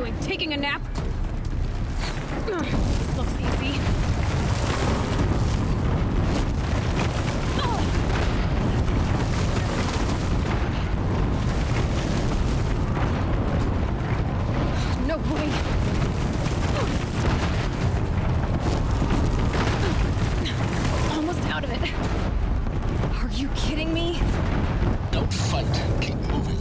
doing? Taking a nap? Ugh, this looks easy. No way! Almost out of it. Are you kidding me? Don't fight. Keep moving.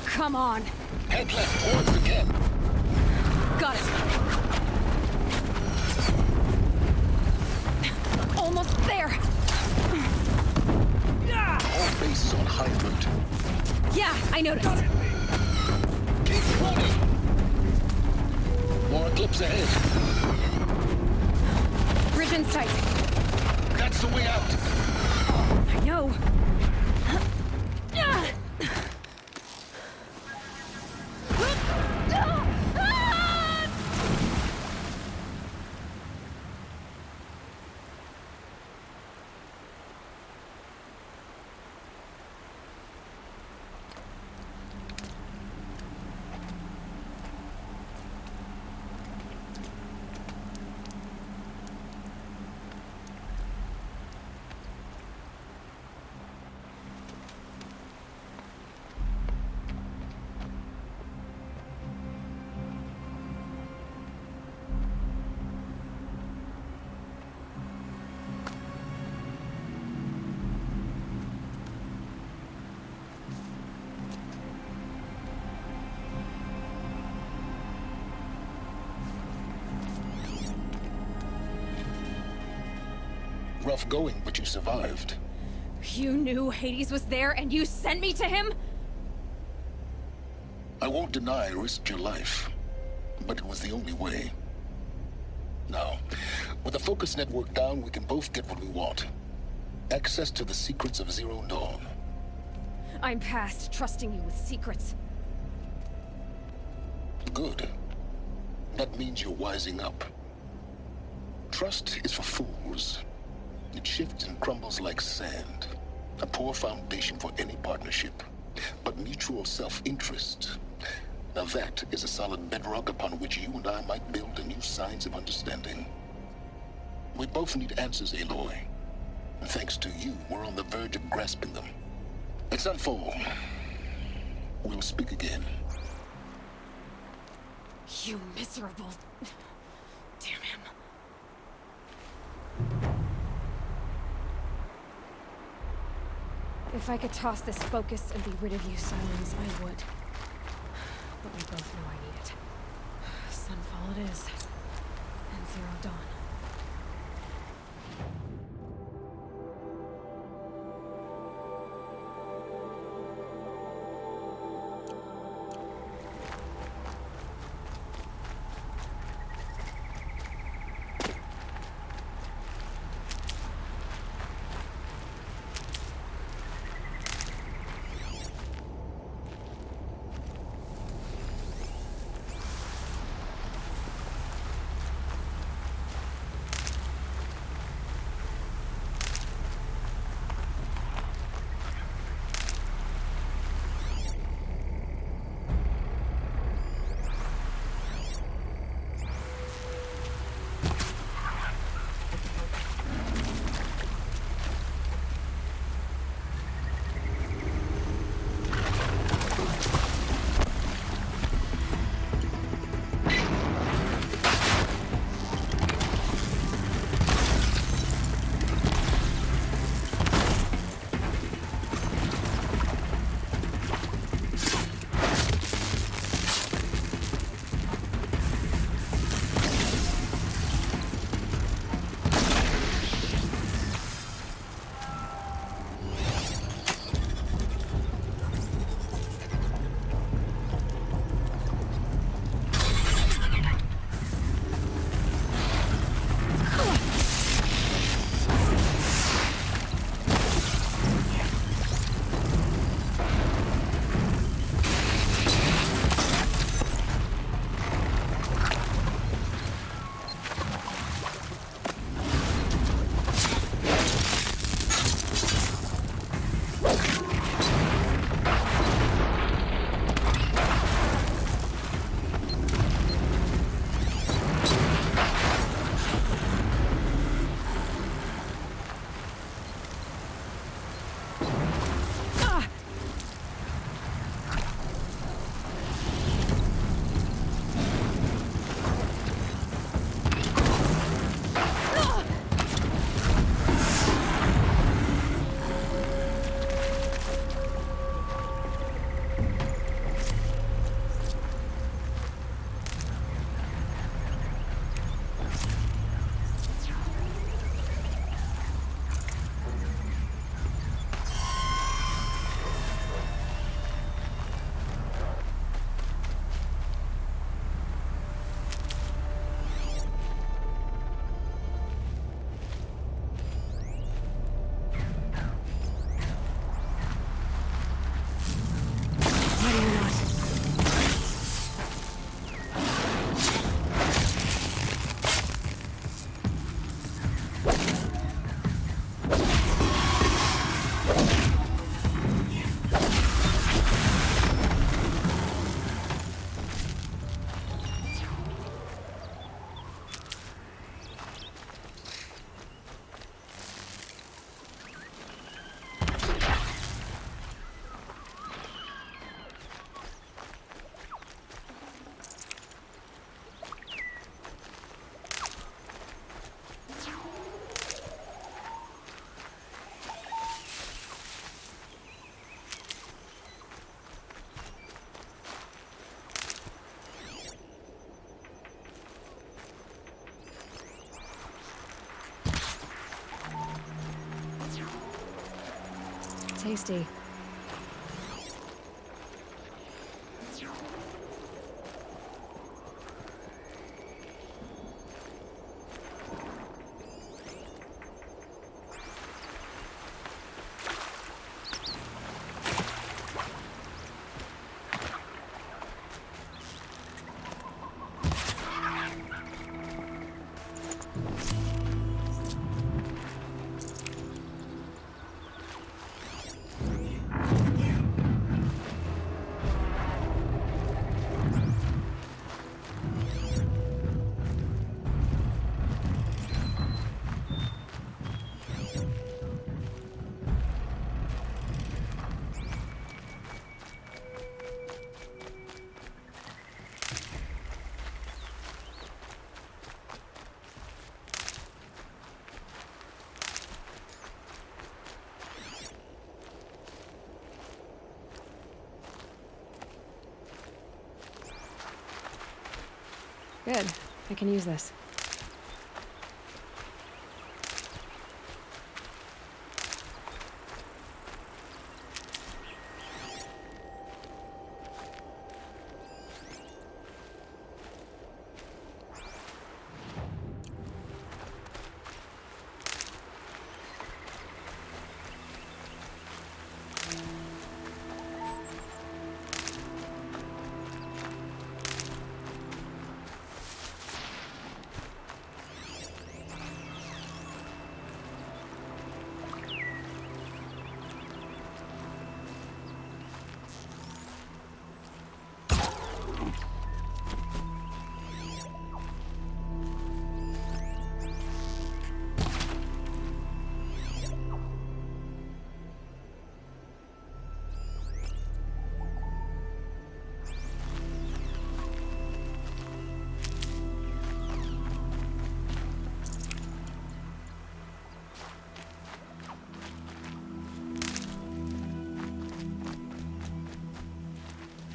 Come on. Head left towards the camp. Got it. Almost there. All base is on high alert. Yeah, I noticed. Keep running. More eclipse ahead. Bridge in sight. That's the way out. I know. Rough going, but you survived. You knew Hades was there and you sent me to him? I won't deny I risked your life, but it was the only way. Now, with the focus network down, we can both get what we want. Access to the secrets of Zero Dawn. I'm past trusting you with secrets. Good. That means you're wising up. Trust is for fools. It shifts and crumbles like sand. A poor foundation for any partnership. But mutual self-interest. Now that is a solid bedrock upon which you and I might build a new science of understanding. We both need answers, Aloy. And thanks to you, we're on the verge of grasping them. Let's unfold. We'll speak again. You miserable... Damn him. If I could toss this focus and be rid of you, Sylens, I would. But we both know I need it. Sunfall it is. And Zero Dawn. tasty. Good. I can use this.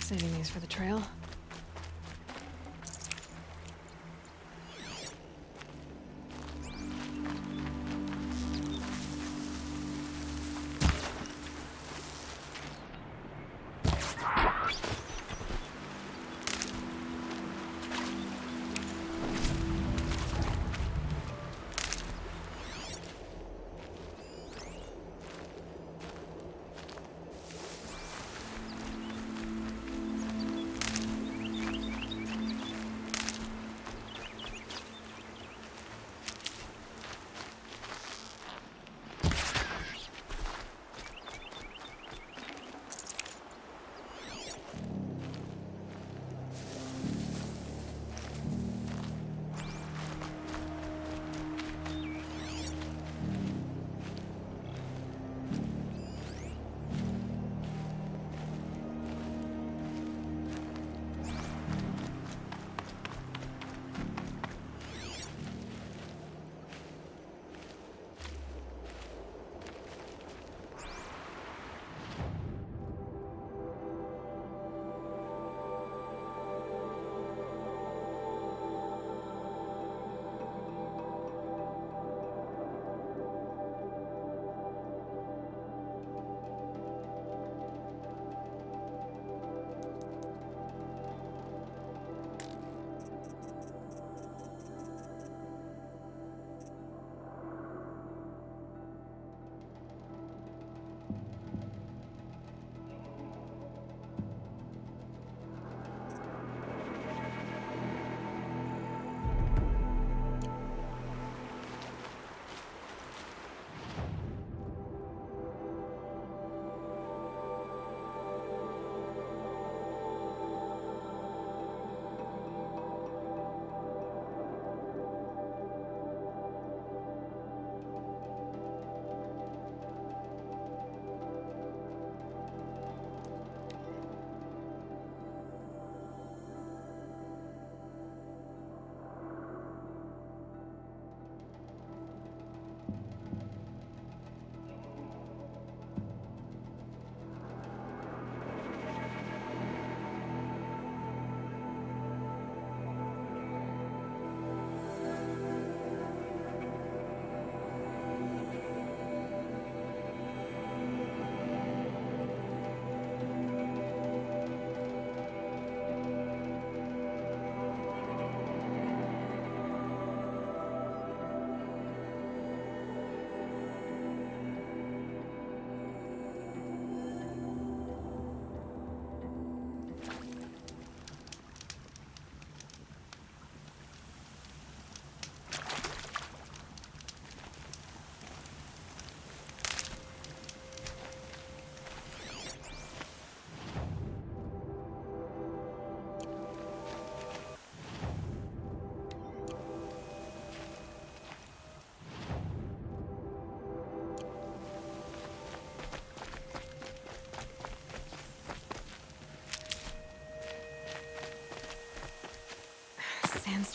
Saving these for the trail.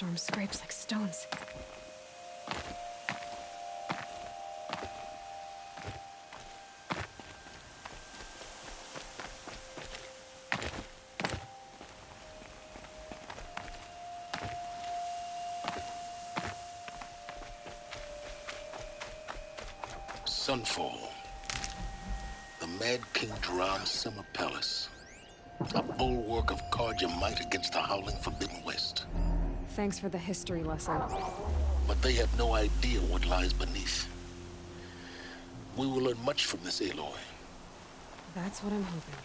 thunderstorm scrapes like stones. Sunfall. The Mad King Jiran's summer palace. A bulwark of Carja might against the howling Forbidden West. Thanks for the history lesson. But they have no idea what lies beneath. We will learn much from this Aloy. That's what I'm hoping.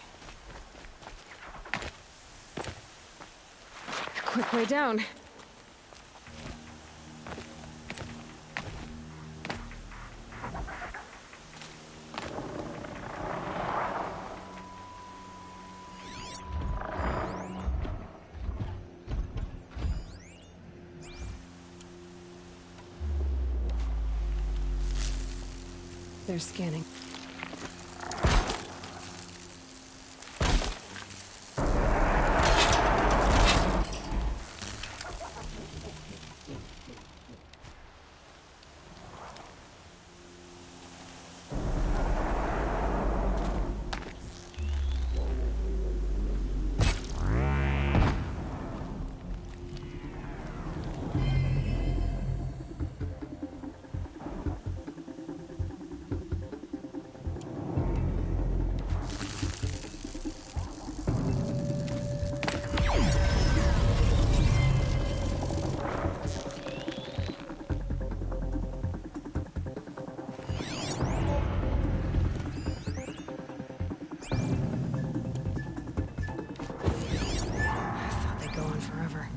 Quick way down. They're scanning. Forever.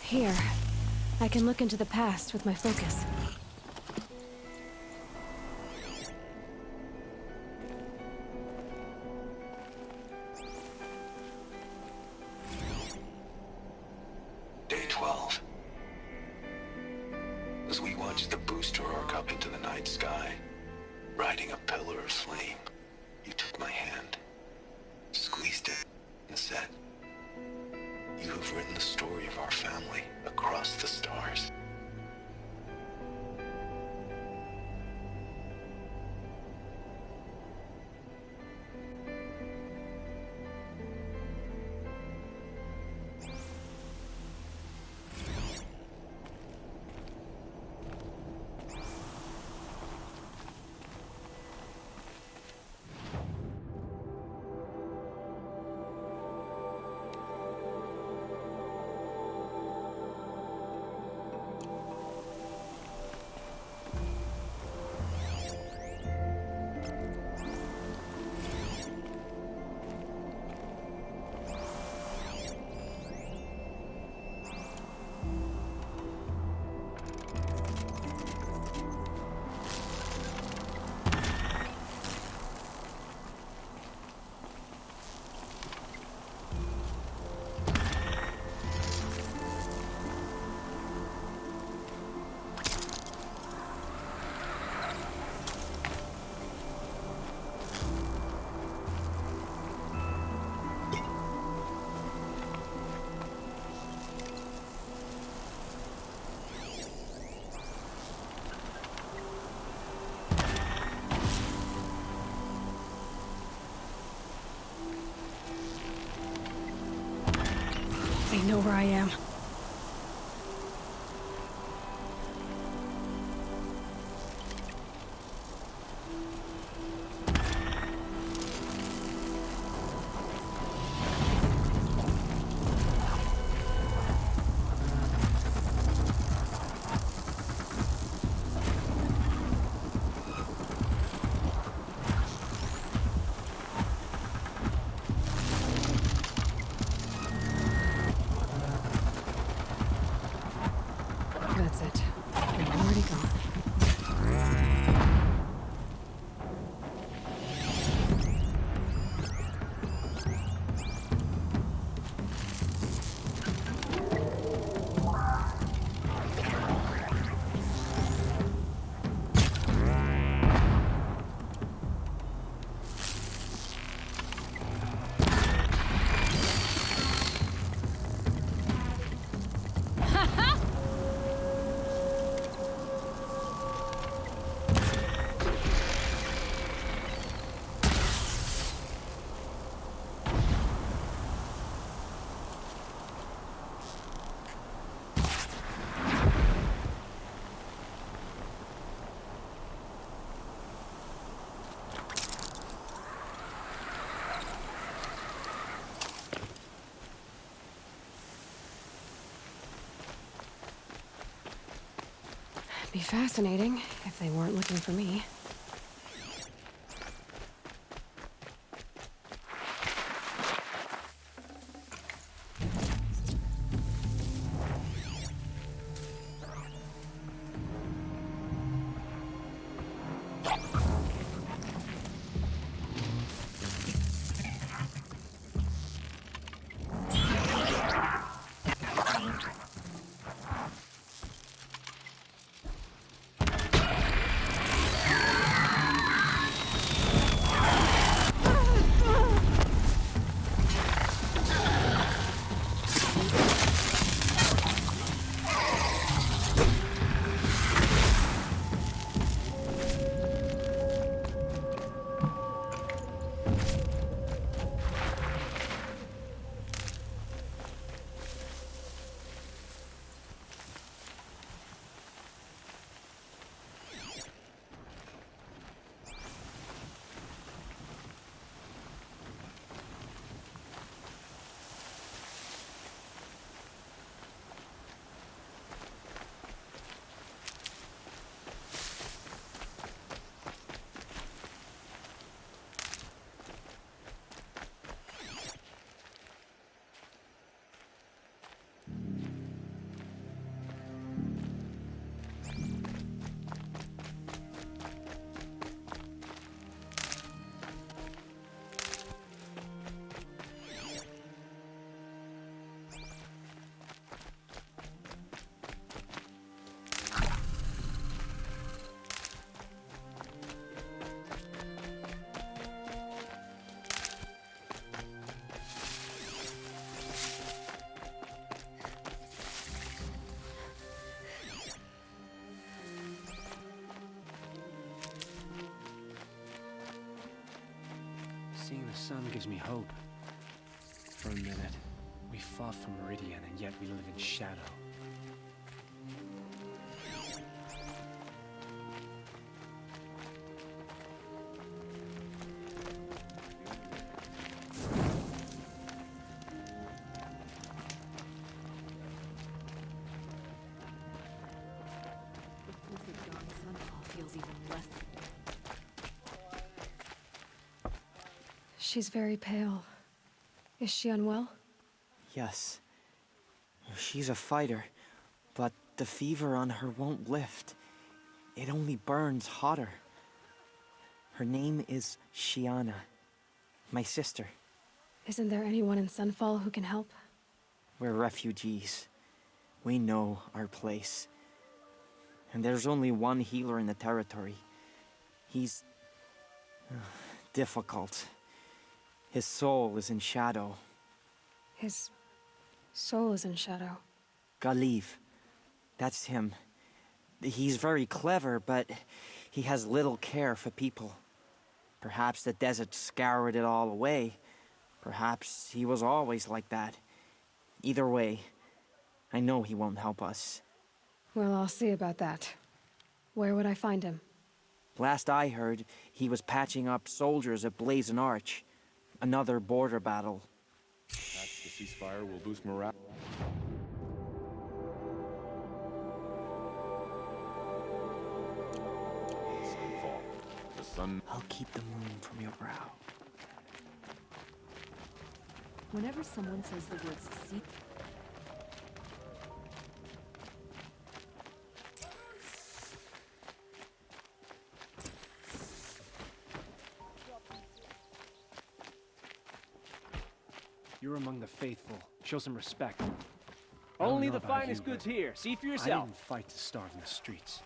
Here, I can look into the past with my focus. Day 12. As we watched the booster arc up into the night sky, riding a pillar of flame, you took my hand, squeezed it, and said, "You have written the story of our family across the stars." know where I am. That's it. They're already gone. Be fascinating if they weren't looking for me. Seeing the sun gives me hope. For a minute, we fought for Meridian, and yet we live in shadow. She's very pale. Is she unwell? Yes. She's a fighter, but the fever on her won't lift. It only burns hotter. Her name is Shiana, my sister. Isn't there anyone in Sunfall who can help? We're refugees. We know our place. And there's only one healer in the territory. He's difficult. His soul is in shadow. His soul is in shadow. Galiv. That's him. He's very clever, but he has little care for people. Perhaps the desert scoured it all away. Perhaps he was always like that. Either way, I know he won't help us. Well, I'll see about that. Where would I find him? Last I heard, he was patching up soldiers at Blazon Arch. Another border battle. Perhaps the ceasefire will boost morale. Sunfall. The sun. I'll keep the moon from your brow. Whenever someone says the words "see," You're among the faithful. Show some respect. Only know the about finest you, goods but here. See for I yourself. didn't fight to starve in the streets.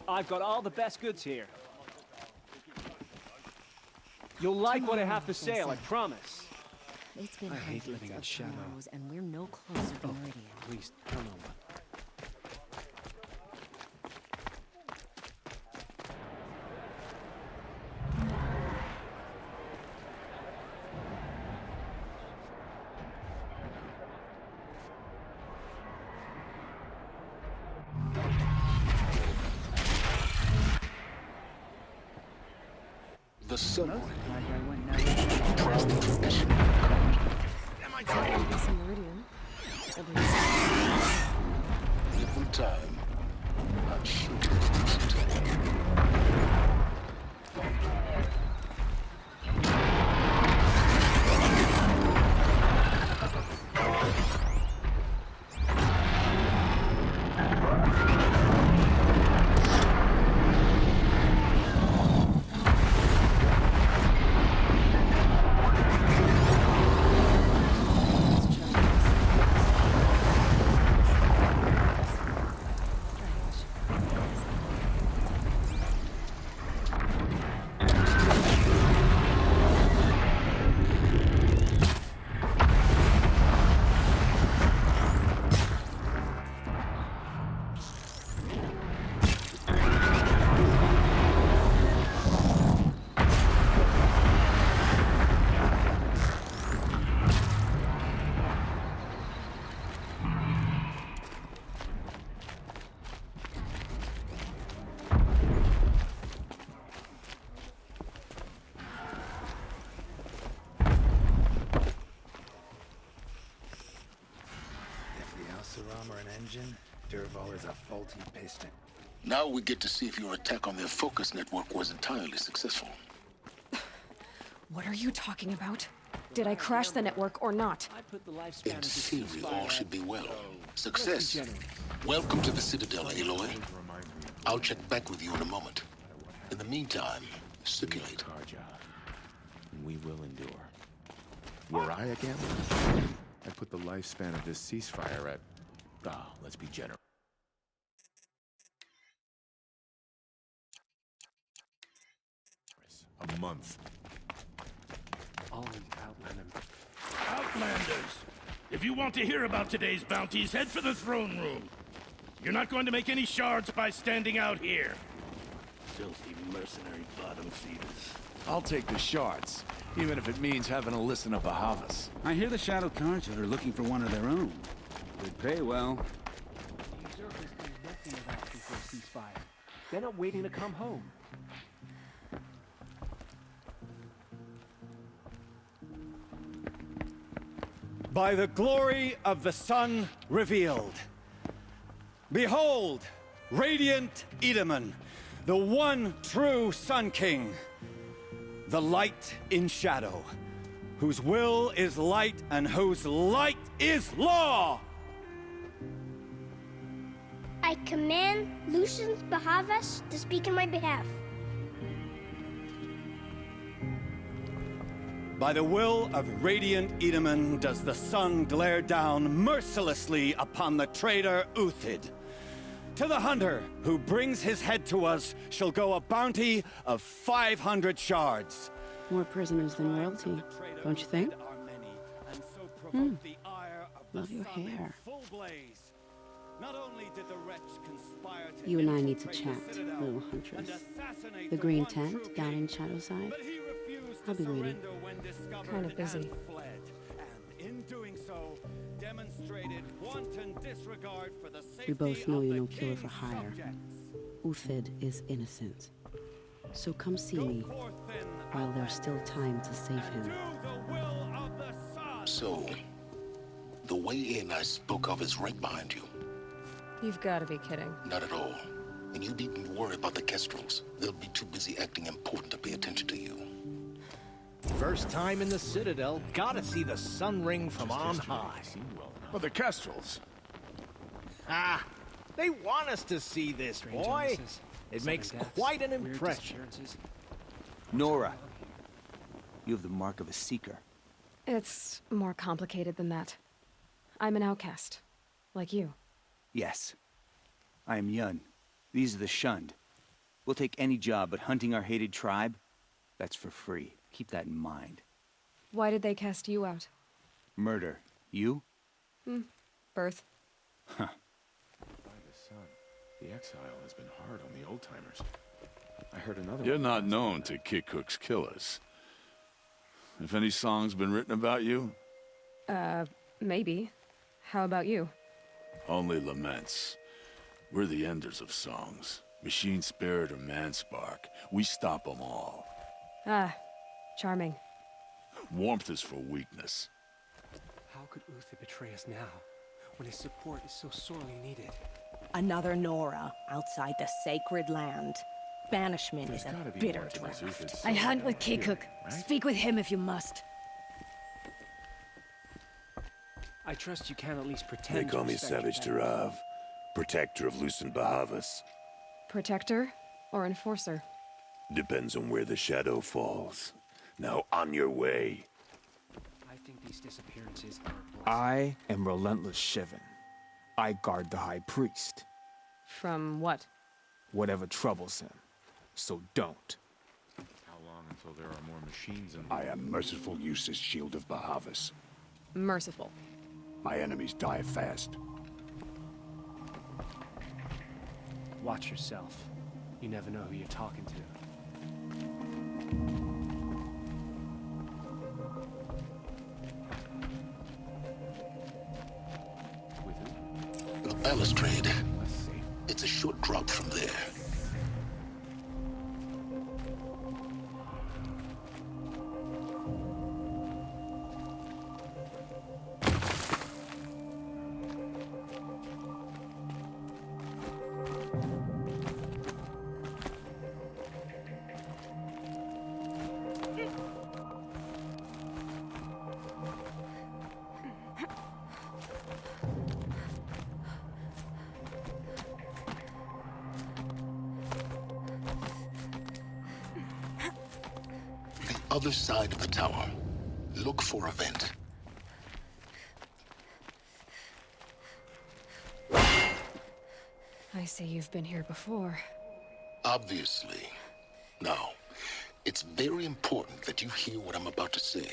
I've got all the best goods here. You'll like what I have to say, I promise. it's been I hate hundreds living in of shadow. tomorrows, and we're no closer to Meridian. Please, come on. The subway, Glad I went now. proud tradition. It's in Meridian. At least. Every time, I'm sure it's decent. Armor and engine, Dervahl is a faulty piston. Now we get to see if your attack on their focus network was entirely successful. What are you talking about? Did I crash the network or not? I put the lifespan In of the theory, all ceasefire should at- be well. Success. generous. Welcome to the Citadel, Aloy. I'll check back with you in a moment. In the meantime, circulate. Karja. We will endure. Were I a gambler, I'd put the lifespan of this ceasefire at, let's be generous. A month. I'll outland him. Outlanders! If you want to hear about today's bounties, head for the throne room. You're not going to make any shards by standing out here. Filthy mercenary bottom feeders. I'll take the shards. Even if it means having to listen to Bahavas. I hear the Shadow Carja are looking for one of their own. Would pay well. The usurpers do nothing about before ceasefire. They're not waiting to come home. By the glory of the sun revealed. Behold, radiant Edaman, the one true Sun King. The light in shadow, whose will is light and whose light is law! I command Lucius Bahavas to speak in my behalf. By the will of radiant Edaman does the sun glare down mercilessly upon the traitor Uthid. To the hunter who brings his head to us shall go a bounty of 500 shards. More prisoners than royalty, don't you think? Love your hair. You and I need to chat, little huntress. The green tent down in Shadowside. I'll be waiting. Kind of busy. We both know you're no killer for hire. Uthid is innocent. So come see me while there's still time to save him. So, the way in I spoke of is right behind you. You've got to be kidding. Not at all. And you needn't worry about the Kestrels. They'll be too busy acting important to pay attention to you. First time in the Citadel, gotta see the sun ring from on high. But the Kestrels. Ah, they want us to see this, boy. It makes quite an impression. Nora, you have the mark of a seeker. It's more complicated than that. I'm an outcast, like you. Yes. I am Yun. These are the shunned. We'll take any job, but hunting our hated tribe, that's for free. Keep that in mind. Why did they cast you out? Murder. You? Birth. Huh. By the sun, the exile has been hard on the old-timers. I heard another You're one. not known to Kikuk's killers. Have any songs been written about you? Maybe. How about you? Only laments. We're the enders of songs. Machine spirit or man spark. We stop them all. Ah, charming. Warmth is for weakness. How could Uthid betray us now, when his support is so sorely needed? Another Nora outside the sacred land. Banishment is a bitter draft. I hunt with Kikuk. Speak with him if you must. I trust you can at least pretend. They call to me respect Savage your betters. Tarav, protector of Lucent Bahavas. Protector or enforcer? Depends on where the shadow falls. Now on your way. I think these disappearances are I am Relentless Shivan. I guard the High Priest. From what? Whatever troubles him. So don't. How long until there are more machines in the I am Merciful Eustace, Shield of Bahavas. Merciful. My enemies die fast. Watch yourself. You never know who you're talking to. The balustrade. It's a short drop from there. Other side of the tower. Look for a vent. I see you've been here before. Obviously. Now, it's very important that you hear what I'm about to say.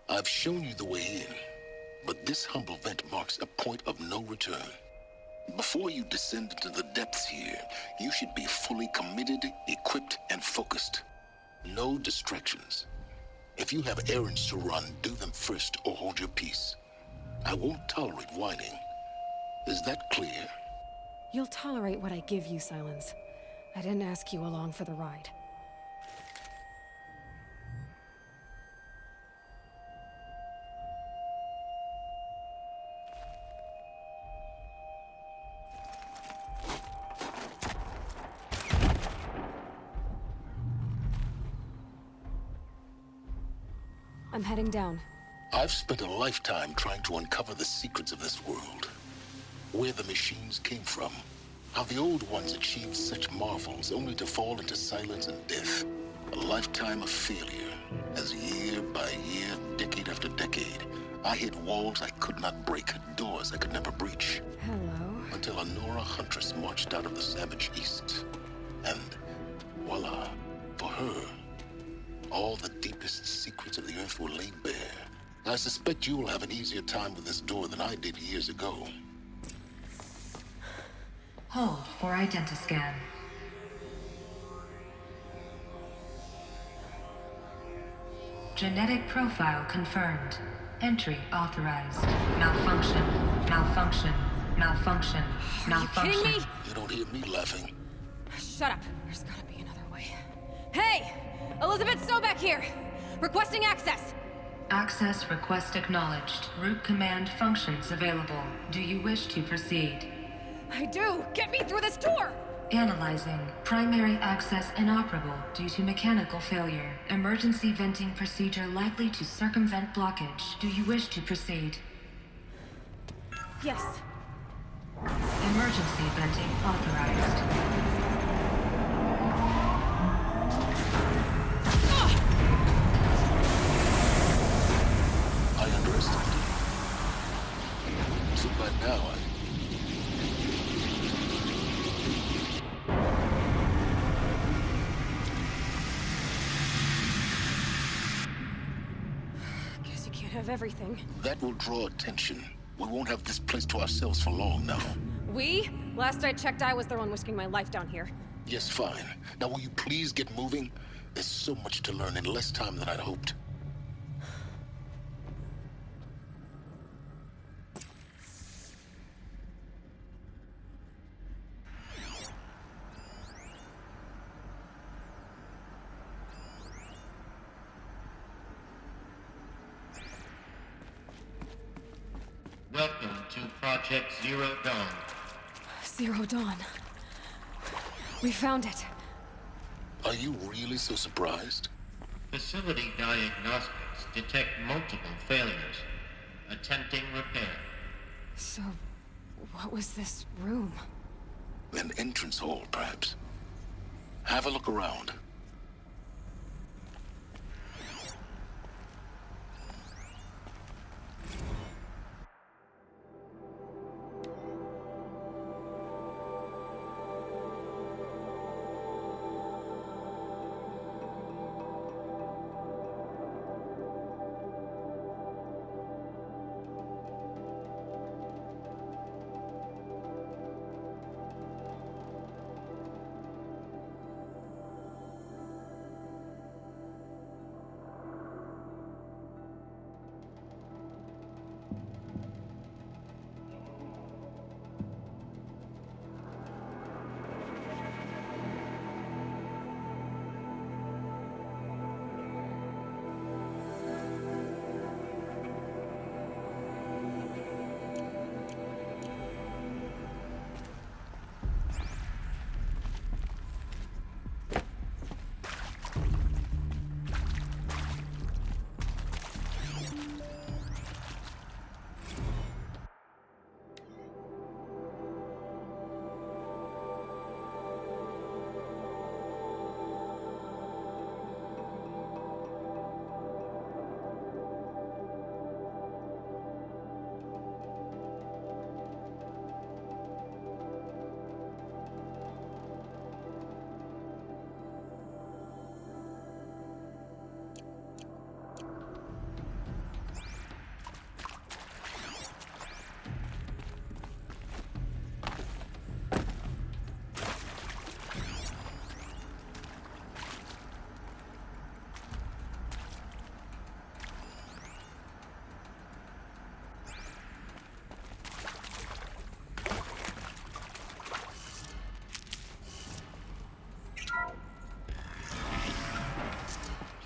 I've shown you the way in, but this humble vent marks a point of no return. Before you descend into the depths here, you should be fully committed, equipped, and focused. No distractions. If you have errands to run, do them first or hold your peace. I won't tolerate whining. Is that clear? You'll tolerate what I give you, Silence. I didn't ask you along for the ride. I'm heading down. I've spent a lifetime trying to uncover the secrets of this world. Where the machines came from. How the old ones achieved such marvels only to fall into silence and death. A lifetime of failure. As year by year, decade after decade, I hit walls I could not break, doors I could never breach. Hello. Until a Nora Huntress marched out of the savage east. And voila, for her, all the deepest secrets of the Earth were laid bare. I suspect you will have an easier time with this door than I did years ago. Hold for identiscan. Genetic profile confirmed. Entry authorized. Malfunction. Malfunction. Malfunction. Malfunction. Are you kidding me? You don't hear me laughing. Shut up. There's gotta be another way. Hey! Elizabeth Sobek here! Requesting access! Access request acknowledged. Root command functions available. Do you wish to proceed? I do! Get me through this door! Analyzing. Primary access inoperable due to mechanical failure. Emergency venting procedure likely to circumvent blockage. Do you wish to proceed? Yes. Emergency venting authorized. I underestimated. So by now, Guess you can't have everything. that will draw attention. We won't have this place to ourselves for long now. We? Last I checked, I was the one risking my life down here. Yes, fine. Now will you please get moving? There's so much to learn in less time than I'd hoped. Welcome to Project Zero Dawn. Zero Dawn. We found it. Are you really so surprised? Facility diagnostics detect multiple failures. Attempting repair. So, what was this room? An entrance hall, perhaps. Have a look around.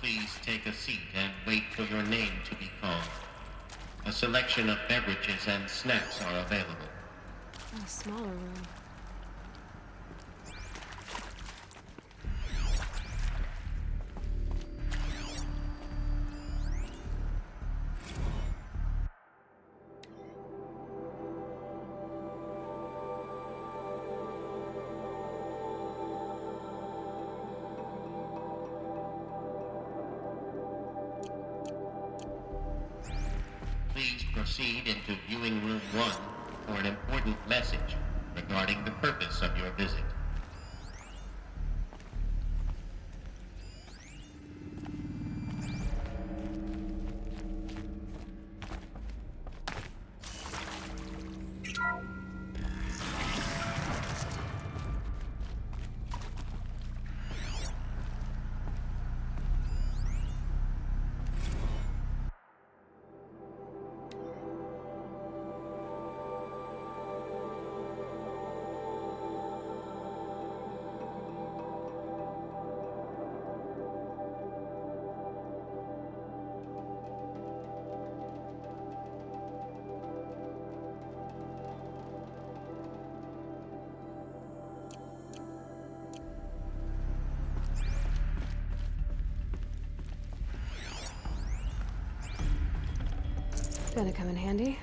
Please take a seat and wait for your name to be called. A selection of beverages and snacks are available. A smaller room. Please proceed into viewing room 1 for an important message regarding the purpose of your visit. Gonna come in handy.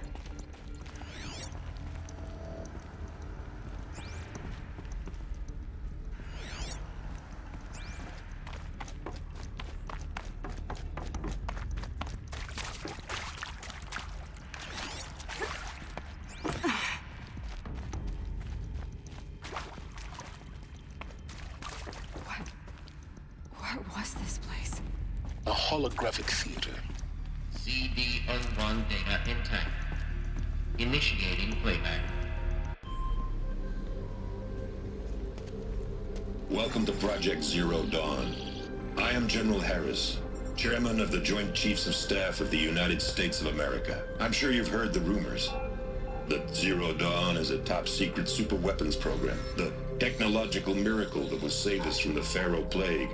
What was this place? A holographic theater. CD01 data intact. Initiating playback. Welcome to Project Zero Dawn. I am General Harris, Chairman of the Joint Chiefs of Staff of the United States of America. I'm sure you've heard the rumors that Zero Dawn is a top-secret superweapons program, the technological miracle that will save us from the Pharaoh Plague,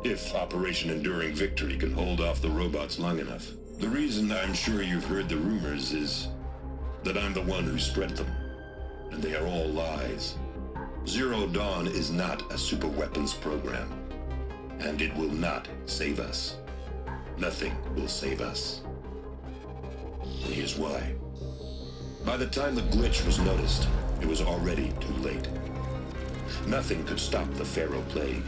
if Operation Enduring Victory can hold off the robots long enough. The reason I'm sure you've heard the rumors is that I'm the one who spread them, and they are all lies. Zero Dawn is not a superweapons program, and it will not save us. Nothing will save us. And here's why. By the time the glitch was noticed, it was already too late. Nothing could stop the Pharaoh Plague.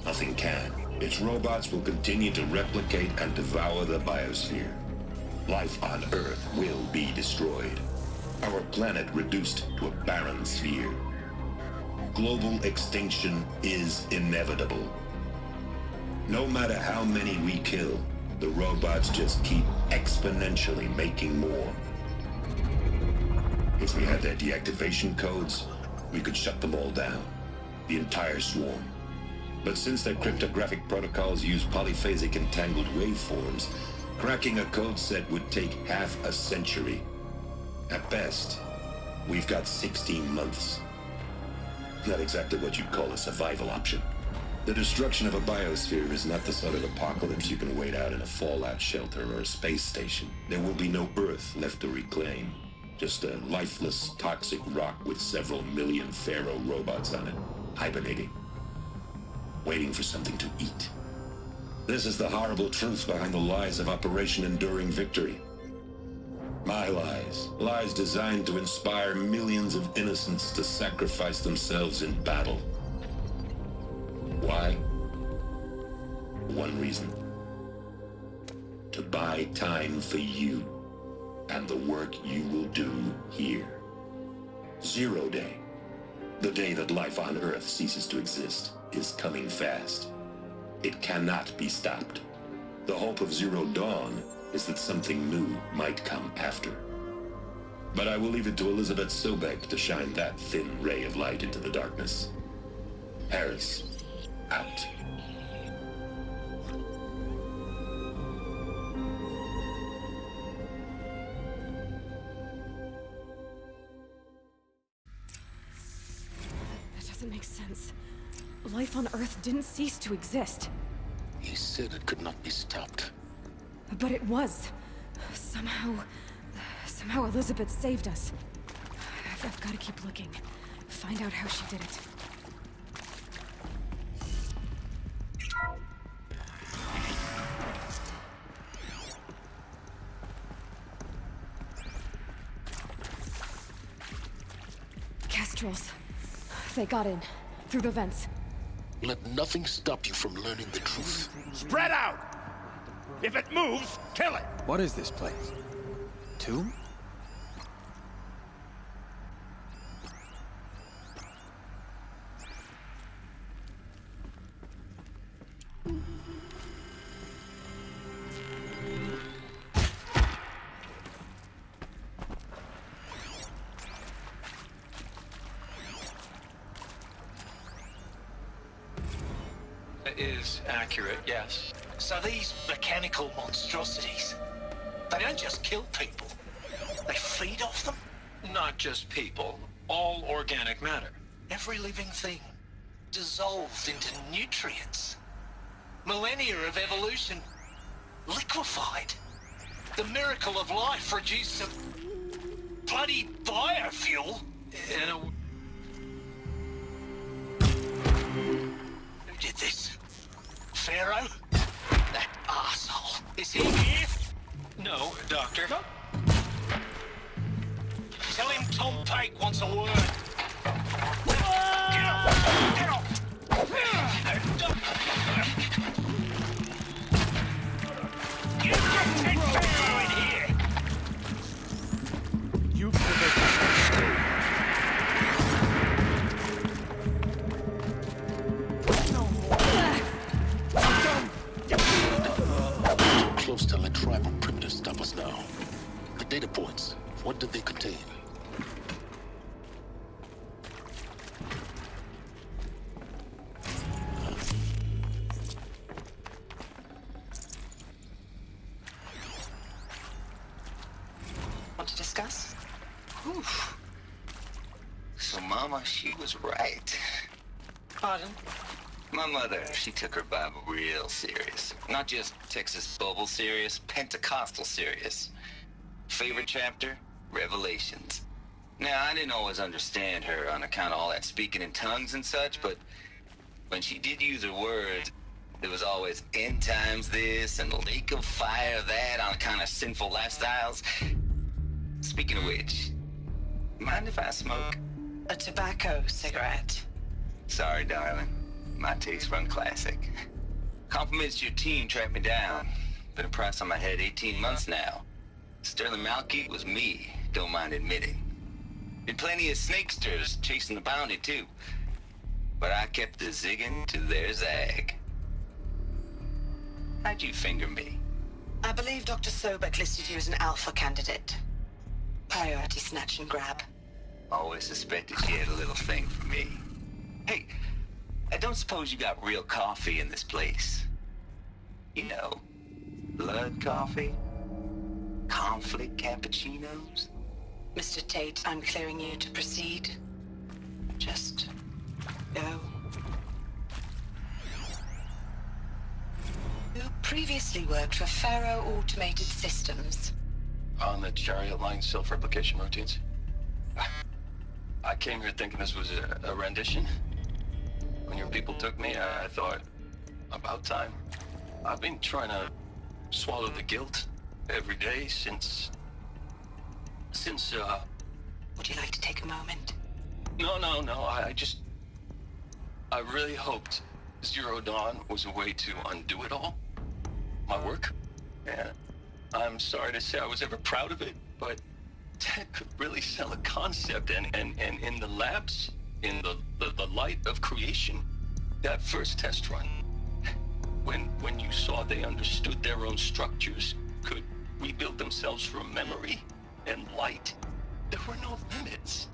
Nothing can. Its robots will continue to replicate and devour the biosphere. Life on Earth will be destroyed. Our planet reduced to a barren sphere. Global extinction is inevitable. No matter how many we kill, the robots just keep exponentially making more. If we had their deactivation codes, we could shut them all down. The entire swarm. But since their cryptographic protocols use polyphasic entangled waveforms, cracking a code set would take half a century. At best, we've got 16 months. Not exactly what you'd call a survival option. The destruction of a biosphere is not the sort of apocalypse you can wait out in a fallout shelter or a space station. There will be no Earth left to reclaim. Just a lifeless, toxic rock with several million Pharaoh robots on it, hibernating. Waiting for something to eat. This is the horrible truth behind the lies of Operation Enduring Victory. My lies. Lies designed to inspire millions of innocents to sacrifice themselves in battle. Why? One reason. To buy time for you and the work you will do here. Zero Day. The day that life on Earth ceases to exist is coming fast. It cannot be stopped. The hope of Zero Dawn is that something new might come after. But I will leave it to Elizabeth Sobek to shine that thin ray of light into the darkness. Harris, out. That doesn't make sense. Life on Earth didn't cease to exist. He said it could not be stopped. But it was. Somehow Elizabeth saved us. I've got to keep looking. Find out how she did it. Kestrels. They got in. Through the vents. Let nothing stop you from learning the truth. Spread out! If it moves, kill it! What is this place? Tomb? Is accurate, yes. So these mechanical monstrosities, they don't just kill people, they feed off them? Not just people, all organic matter. Every living thing dissolved into nutrients. Millennia of evolution liquefied. The miracle of life produced some bloody biofuel. Who did this? Pharaoh? That arsehole. Is he here? No, Doctor. Tell him Tom Pake wants a word. Get off! Get off! You protect Pharaoh in here! You protect Close to let tribal primitives stop us now. The data points, what did they contain? Want to discuss? Whew. So Mama, she was right. Pardon? My mother, she took her Bible real serious. Not just Texas Bible serious, Pentecostal serious. Favorite chapter? Revelations. Now, I didn't always understand her on account of all that speaking in tongues and such, but when she did use her words, there was always end times this and lake of fire that on account of sinful lifestyles. Speaking of which, mind if I smoke? A tobacco cigarette. Sorry, darling. My taste run classic. Compliments to your team tracked me down. Been a price on my head 18 months now. Sterling Malkeet was me, don't mind admitting. Been plenty of snakesters chasing the bounty too. But I kept the zigging to their zag. How'd you finger me? I believe Dr. Sobek listed you as an alpha candidate. Priority snatch and grab. Always suspected she had a little thing for me. Hey, I don't suppose you got real coffee in this place. You know, blood coffee? Conflict cappuccinos? Mr. Tate, I'm clearing you to proceed. Just go. You previously worked for Pharaoh Automated Systems. On the Chariot Line self-replication routines? I came here thinking this was a rendition. When your people took me, I thought, about time. I've been trying to swallow the guilt every day since... Would you like to take a moment? No, I really hoped Zero Dawn was a way to undo it all. My work. And I'm sorry to say I was ever proud of it, but Ted could really sell a concept, and in the labs, in the light of creation, that first test run, when you saw they understood their own structures, could rebuild themselves from memory and light, there were no limits.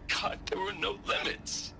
God, there were no limits.